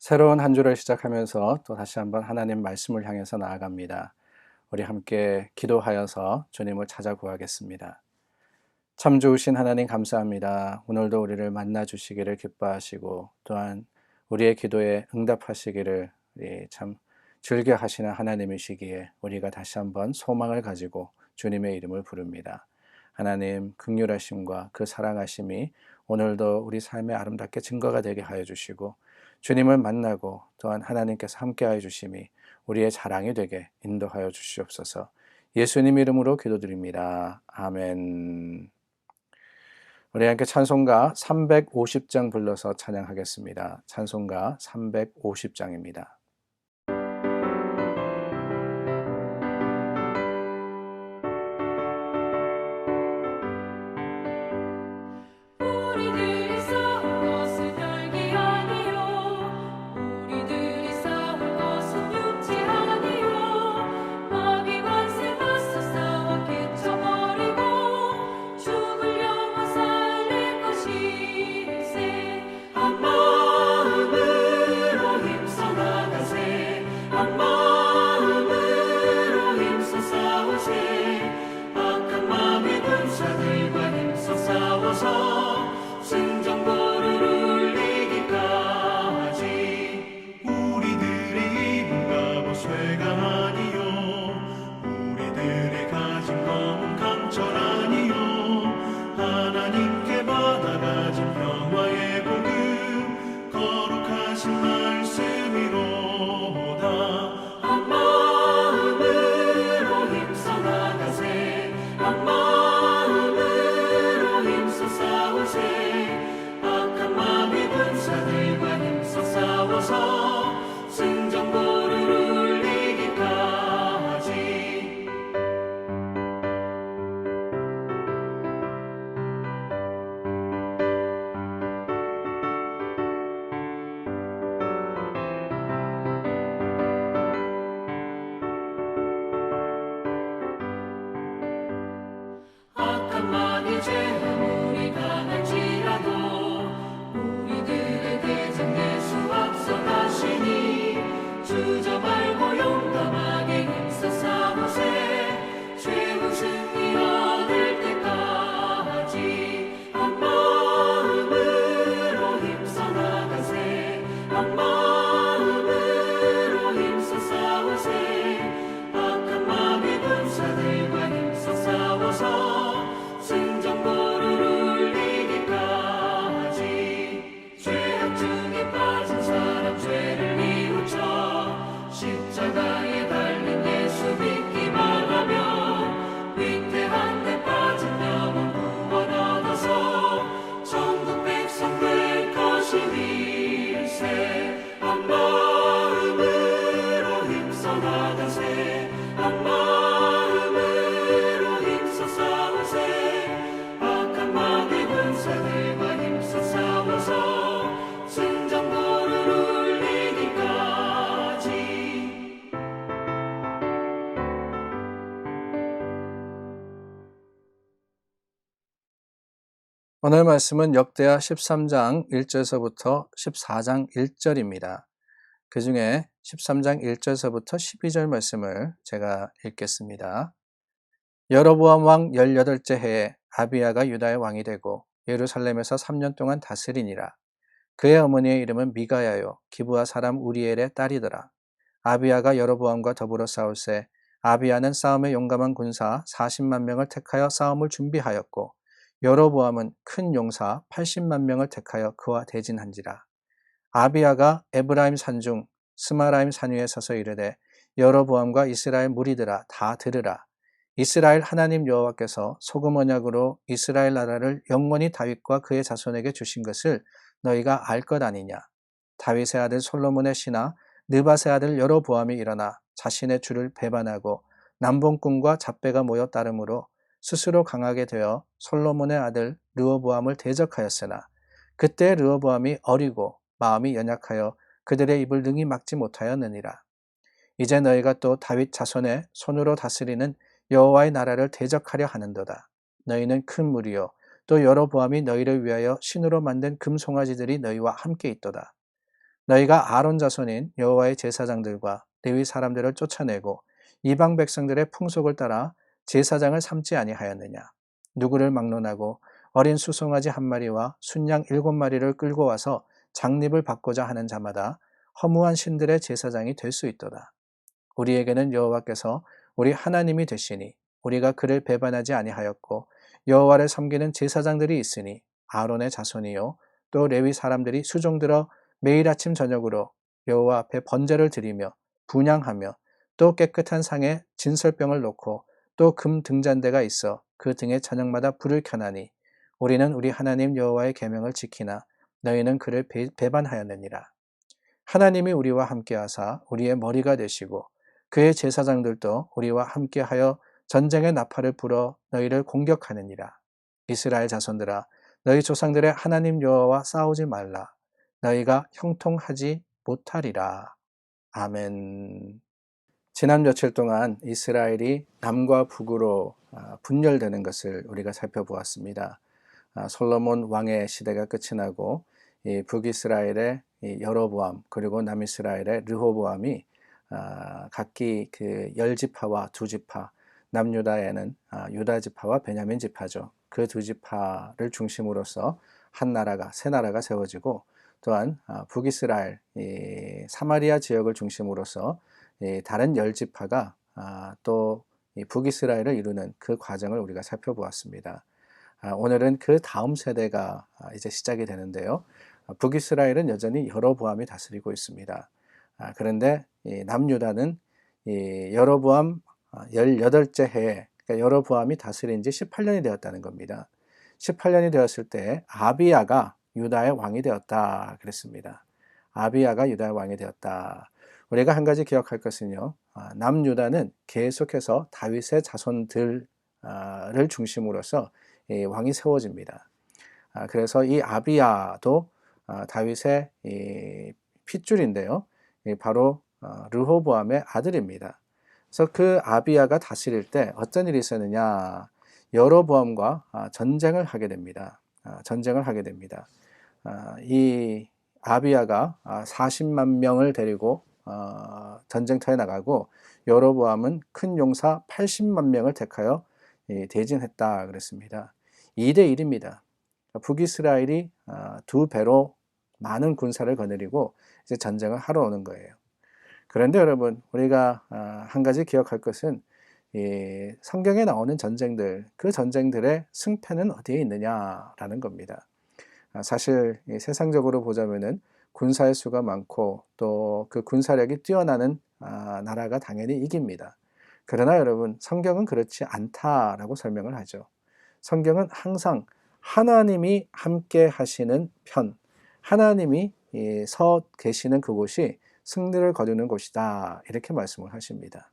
새로운 한 주를 시작하면서 또 다시 한번 하나님 말씀을 향해서 나아갑니다. 우리 함께 기도하여서 주님을 찾아 구하겠습니다. 참 좋으신 하나님 감사합니다. 오늘도 우리를 만나 주시기를 기뻐하시고 또한 우리의 기도에 응답하시기를 참 즐겨 하시는 하나님이시기에 우리가 다시 한번 소망을 가지고 주님의 이름을 부릅니다. 하나님 긍휼하심과 그 사랑하심이 오늘도 우리 삶에 아름답게 증거가 되게 하여 주시고 주님을 만나고 또한 하나님께서 함께하여 주심이 우리의 자랑이 되게 인도하여 주시옵소서. 예수님 이름으로 기도드립니다. 아멘. 우리 함께 찬송가 350장 불러서 찬양하겠습니다. 찬송가 350장입니다. 우리들이 싸울 것은 열기 아니요 우리들이 싸울 것은 육체 아니요 마귀 권세 맞서 싸워 깨쳐버리고 죽을 영혼 살릴 것일세. 한 마음으로 힘써 나가세. 한 마음으로 힘써 싸우세. 악한 마음의 군사들과 힘써 싸워서 승전보를 울리기까지. 우리들의 힘과 보쇠가 아니요 우리들의 가진 검은 강철 아니요 하나님께 받아가진 평화의 복음 거룩하신 말씀이로다. 한 마음으로 힘써 나가세. 한 마음으로 힘써 싸우세. 악한 마귀 군사들과 힘써 싸워서 승전보를 울리기까지. 악한 마귀 죄 아무리 강할지라도 우리들의 대장 예수 앞서가시니 주저 말고 용감하게 힘써 싸우세. 최후 승리 얻을 때까지. 한 마음으로 힘써 나가세. 한 마음으로 힘써 싸우세. 악한 마귀 군사들과 힘써 싸워서 승전보를 울리기까지. 죄악 중에 빠진 사람 죄를 뉘우쳐 십자가에 달린 예수 믿기만 하면 위태한 데 빠진 영혼 구원 얻어서 천국 백성 될 것이니세. 한 마음으로 힘써 나가세. 한 마음으로 힘써 싸우세. 악한 마귀 군사들과 힘써 싸워서 승전보를 울리기까지. 오늘 말씀은 역대하 13장 1절서부터 14장 1절입니다. 그 중에 13장 1절서부터 12절 말씀을 제가 읽겠습니다. 여로보암 왕 18째 해에 아비야가 유다의 왕이 되고 예루살렘에서 3년 동안 다스리니라. 그의 어머니의 이름은 미가야요 기브아 사람 우리엘의 딸이더라. 아비야가 여로보암과 더불어 싸울새 아비야는 싸움에 용감한 군사 40만 명을 택하여 싸움을 준비하였고 여로보암은 큰 용사 80만 명을 택하여 그와 대진한지라. 아비야가 에브라임 산중 스마라임 산 위에 서서 이르되 여로보암과 이스라엘 무리들아 다 들으라. 이스라엘 하나님 여호와께서 소금 언약으로 이스라엘 나라를 영원히 다윗과 그의 자손에게 주신 것을 너희가 알 것 아니냐. 다윗의 아들 솔로몬의 신하 느밧의 아들 여로보암이 일어나 자신의 주를 배반하고 남봉꾼과 잡배가 모여 따름으로 스스로 강하게 되어 솔로몬의 아들 르호보암을 대적하였으나 그때 르호보암이 어리고 마음이 연약하여 그들의 입을 능히 막지 못하였느니라. 이제 너희가 또 다윗 자손의 손으로 다스리는 여호와의 나라를 대적하려 하는도다. 너희는 큰 무리요 또 여로보암이 너희를 위하여 신으로 만든 금송아지들이 너희와 함께 있도다. 너희가 아론 자손인 여호와의 제사장들과 레위 사람들을 쫓아내고 이방 백성들의 풍속을 따라 제사장을 삼지 아니하였느냐? 누구를 막론하고 어린 수송아지 한 마리와 순양 7마리를 끌고 와서 장립을 받고자 하는 자마다 허무한 신들의 제사장이 될 수 있도다. 우리에게는 여호와께서 우리 하나님이 되시니 우리가 그를 배반하지 아니하였고 여호와를 섬기는 제사장들이 있으니 아론의 자손이요 또 레위 사람들이 수종들어 매일 아침 저녁으로 여호와 앞에 번제를 드리며 분향하며 또 깨끗한 상에 진설병을 놓고 또 금 등잔대가 있어 그 등에 저녁마다 불을 켜나니 우리는 우리 하나님 여호와의 계명을 지키나 너희는 그를 배반하였느니라. 하나님이 우리와 함께하사 우리의 머리가 되시고 그의 제사장들도 우리와 함께하여 전쟁의 나팔을 불어 너희를 공격하느니라. 이스라엘 자손들아 너희 조상들의 하나님 여호와와 싸우지 말라. 너희가 형통하지 못하리라. 아멘. 지난 며칠 동안 이스라엘이 남과 북으로 분열되는 것을 우리가 살펴보았습니다. 솔로몬 왕의 시대가 끝이 나고 이 북이스라엘의 여로보암 그리고 남이스라엘의 르호보암이 각기 그 10지파와 2지파, 남유다에는 유다 지파와 베냐민 지파죠. 그 2지파를 중심으로서 한 나라가 새 나라가 세워지고 또한 북이스라엘 사마리아 지역을 중심으로서 다른 10지파가 또 북이스라엘을 이루는 그 과정을 우리가 살펴보았습니다. 오늘은 그 다음 세대가 이제 시작이 되는데요. 북이스라엘은 여전히 여로보암이 다스리고 있습니다. 그런데 남유다는 여로보암 18째 해에 그러니까 여로보암이 다스린 지 18년이 되었다는 겁니다. 18년이 되었을 때 아비야가 유다의 왕이 되었다 그랬습니다. 아비야가 유다의 왕이 되었다. 우리가 한 가지 기억할 것은요. 남유다는 계속해서 다윗의 자손들을 중심으로서 왕이 세워집니다. 그래서 이 아비야도 다윗의 핏줄인데요. 바로 르호보암의 아들입니다. 그래서 그 아비야가 다스릴 때 어떤 일이 있었느냐? 여로보암과 전쟁을 하게 됩니다. 이 아비야가 40만 명을 데리고 전쟁터에 나가고 여로보암은 큰 용사 80만 명을 택하여 대진했다 그랬습니다. 2대 1입니다. 북이스라엘이 2배로 많은 군사를 거느리고 이제 전쟁을 하러 오는 거예요. 그런데 여러분 우리가 한 가지 기억할 것은 성경에 나오는 전쟁들, 그 전쟁들의 승패는 어디에 있느냐라는 겁니다. 사실 세상적으로 보자면은 군사의 수가 많고 또 그 군사력이 뛰어나는 나라가 당연히 이깁니다. 그러나 여러분 성경은 그렇지 않다라고 설명을 하죠. 성경은 항상 하나님이 함께 하시는 편, 하나님이 서 계시는 그곳이 승리를 거두는 곳이다 이렇게 말씀을 하십니다.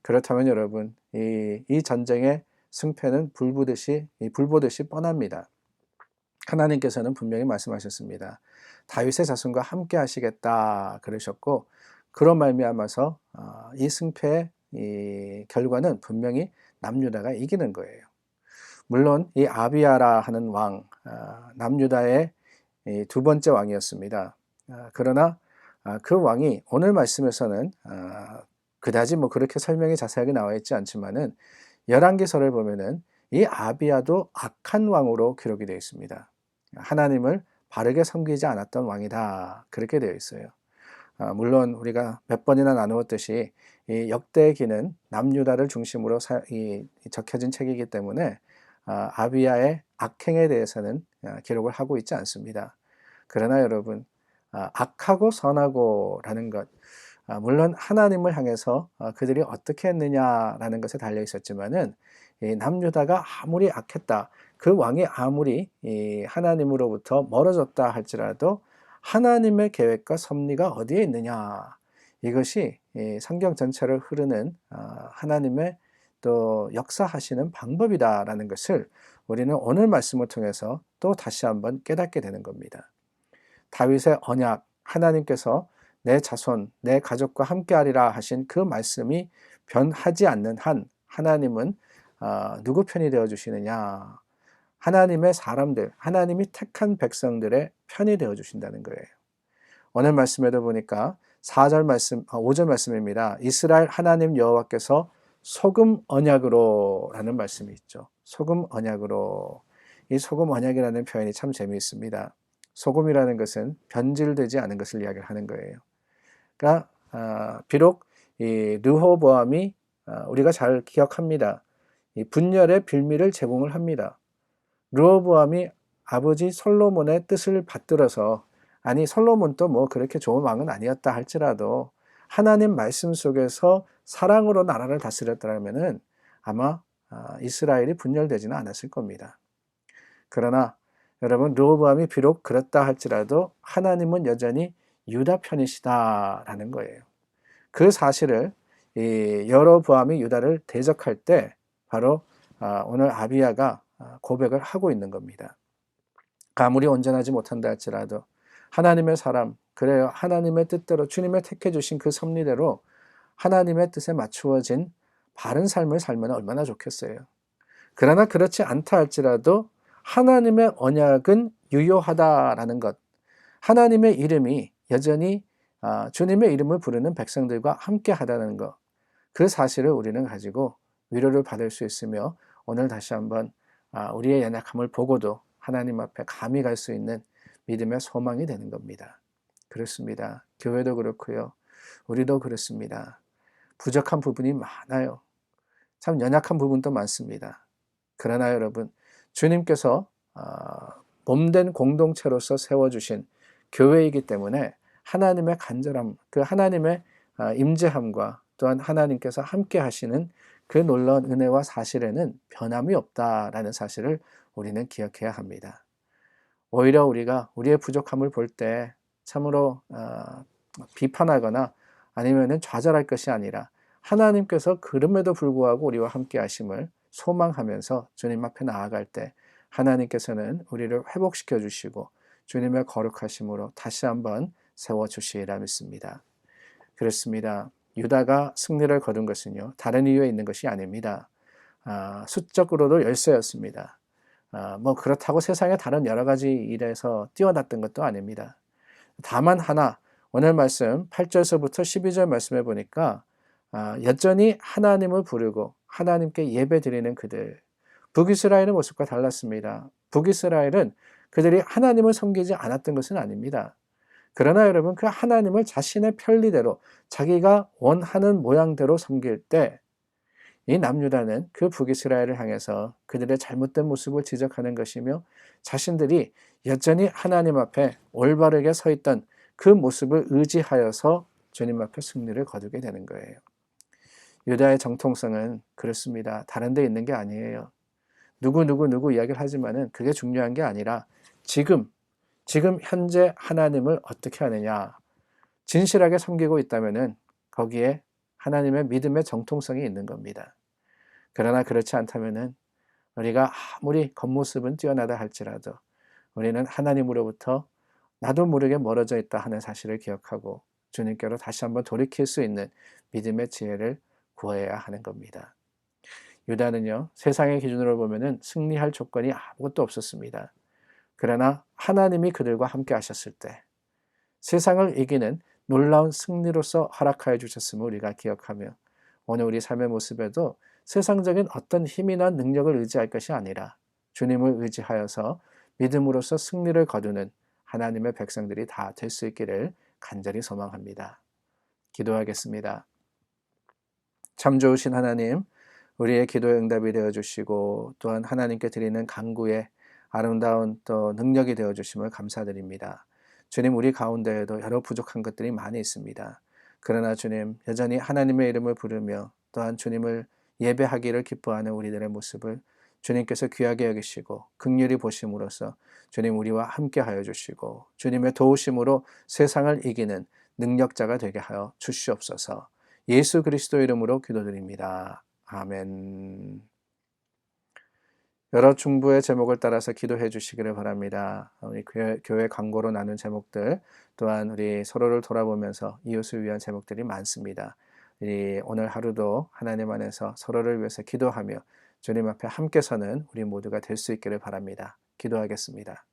그렇다면 여러분 이 전쟁의 승패는 불보듯이 뻔합니다. 하나님께서는 분명히 말씀하셨습니다. 다윗의 자손과 함께 하시겠다 그러셨고 그런 말미암아서 이 승패의 이 결과는 분명히 남유다가 이기는 거예요. 물론 이 아비야라 하는 왕 남유다의 2번째 왕이었습니다. 그러나 그 왕이 오늘 말씀에서는 그다지 뭐 그렇게 설명이 자세하게 나와 있지 않지만은 열왕기서를 보면은 이 아비야도 악한 왕으로 기록이 되어 있습니다. 하나님을 바르게 섬기지 않았던 왕이다 그렇게 되어 있어요. 물론 우리가 몇 번이나 나누었듯이 이 역대기는 남유다를 중심으로 적혀진 책이기 때문에 아비야의 악행에 대해서는 기록을 하고 있지 않습니다. 그러나 여러분 악하고 선하고라는 것 물론 하나님을 향해서 그들이 어떻게 했느냐라는 것에 달려 있었지만은 남유다가 아무리 악했다 그 왕이 아무리 하나님으로부터 멀어졌다 할지라도 하나님의 계획과 섭리가 어디에 있느냐 이것이 성경 전체를 흐르는 하나님의 또 역사하시는 방법이다라는 것을 우리는 오늘 말씀을 통해서 또 다시 한번 깨닫게 되는 겁니다. 다윗의 언약 하나님께서 내 자손 내 가족과 함께하리라 하신 그 말씀이 변하지 않는 한 하나님은 누구 편이 되어 주시느냐 하나님의 사람들 하나님이 택한 백성들의 편이 되어 주신다는 거예요. 오늘 말씀에도 보니까 4절 말씀, 5절 말씀입니다. 이스라엘 하나님 여호와께서 소금 언약으로 라는 말씀이 있죠. 소금 언약으로. 이 소금 언약이라는 표현이 참 재미있습니다. 소금이라는 것은 변질되지 않은 것을 이야기를 하는 거예요. 그러니까 비록 이 르호보암이 우리가 잘 기억합니다. 이 분열의 빌미를 제공을 합니다. 르호보암이 아버지 솔로몬의 뜻을 받들어서 아니 솔로몬도 뭐 그렇게 좋은 왕은 아니었다 할지라도 하나님 말씀 속에서 사랑으로 나라를 다스렸더라면은 아마 이스라엘이 분열되지는 않았을 겁니다. 그러나 여러분 르호보암이 비록 그렇다 할지라도 하나님은 여전히 유다 편이시다라는 거예요. 그 사실을 이 여로보암이 유다를 대적할 때 바로 오늘 아비야가 고백을 하고 있는 겁니다. 아무리 온전하지 못한다 할지라도 하나님의 사람, 그래요. 하나님의 뜻대로 주님의 택해 주신 그 섭리대로 하나님의 뜻에 맞추어진 바른 삶을 살면 얼마나 좋겠어요. 그러나 그렇지 않다 할지라도 하나님의 언약은 유효하다라는 것, 하나님의 이름이 여전히 주님의 이름을 부르는 백성들과 함께 하다는 것, 그 사실을 우리는 가지고 위로를 받을 수 있으며 오늘 다시 한번 우리의 연약함을 보고도 하나님 앞에 감히 갈 수 있는 믿음의 소망이 되는 겁니다. 그렇습니다. 교회도 그렇고요. 우리도 그렇습니다. 부족한 부분이 많아요. 참 연약한 부분도 많습니다. 그러나 여러분, 주님께서 몸된 공동체로서 세워주신 교회이기 때문에 하나님의 간절함, 그 하나님의 임재함과 또한 하나님께서 함께 하시는 그 놀라운 은혜와 사실에는 변함이 없다라는 사실을 우리는 기억해야 합니다. 오히려 우리가 우리의 부족함을 볼 때 참으로 비판하거나 아니면은 좌절할 것이 아니라 하나님께서 그럼에도 불구하고 우리와 함께 하심을 소망하면서 주님 앞에 나아갈 때 하나님께서는 우리를 회복시켜 주시고 주님의 거룩하심으로 다시 한번 세워 주시리라 믿습니다. 그렇습니다. 유다가 승리를 거둔 것은요, 다른 이유에 있는 것이 아닙니다. 수적으로도 열세였습니다. 뭐 그렇다고 세상에 다른 여러 가지 일에서 뛰어났던 것도 아닙니다. 다만 하나, 오늘 말씀 8절서부터 12절 말씀해 보니까 여전히 하나님을 부르고 하나님께 예배 드리는 그들, 북이스라엘의 모습과 달랐습니다. 북이스라엘은 그들이 하나님을 섬기지 않았던 것은 아닙니다. 그러나 여러분 그 하나님을 자신의 편리대로 자기가 원하는 모양대로 섬길 때 이 남유다는 그 북이스라엘을 향해서 그들의 잘못된 모습을 지적하는 것이며 자신들이 여전히 하나님 앞에 올바르게 서 있던 그 모습을 의지하여서 주님 앞에 승리를 거두게 되는 거예요. 유다의 정통성은 그렇습니다. 다른 데 있는 게 아니에요. 누구 이야기를 하지만은 그게 중요한 게 아니라 지금 현재 하나님을 어떻게 하느냐, 진실하게 섬기고 있다면은 거기에 하나님의 믿음의 정통성이 있는 겁니다. 그러나 그렇지 않다면은 우리가 아무리 겉모습은 뛰어나다 할지라도 우리는 하나님으로부터 나도 모르게 멀어져 있다 하는 사실을 기억하고 주님께로 다시 한번 돌이킬 수 있는 믿음의 지혜를 구해야 하는 겁니다. 유다는요, 세상의 기준으로 보면은 승리할 조건이 아무것도 없었습니다. 그러나 하나님이 그들과 함께 하셨을 때 세상을 이기는 놀라운 승리로서 허락하여 주셨음을 우리가 기억하며 오늘 우리 삶의 모습에도 세상적인 어떤 힘이나 능력을 의지할 것이 아니라 주님을 의지하여서 믿음으로써 승리를 거두는 하나님의 백성들이 다 될 수 있기를 간절히 소망합니다. 기도하겠습니다. 참 좋으신 하나님, 우리의 기도에 응답이 되어 주시고 또한 하나님께 드리는 간구에 아름다운 또 능력이 되어 주심을 감사드립니다. 주님, 우리 가운데에도 여러 부족한 것들이 많이 있습니다. 그러나 주님, 여전히 하나님의 이름을 부르며 또한 주님을 예배하기를 기뻐하는 우리들의 모습을 주님께서 귀하게 여기시고 긍휼히 보심으로써 주님 우리와 함께 하여 주시고 주님의 도우심으로 세상을 이기는 능력자가 되게 하여 주시옵소서. 예수 그리스도 이름으로 기도드립니다. 아멘. 여러 중부의 제목을 따라서 기도해 주시기를 바랍니다. 우리 교회 광고로 나눈 제목들 또한 우리 서로를 돌아보면서 이웃을 위한 제목들이 많습니다. 오늘 하루도 하나님 안에서 서로를 위해서 기도하며 주님 앞에 함께 서는 우리 모두가 될 수 있기를 바랍니다. 기도하겠습니다.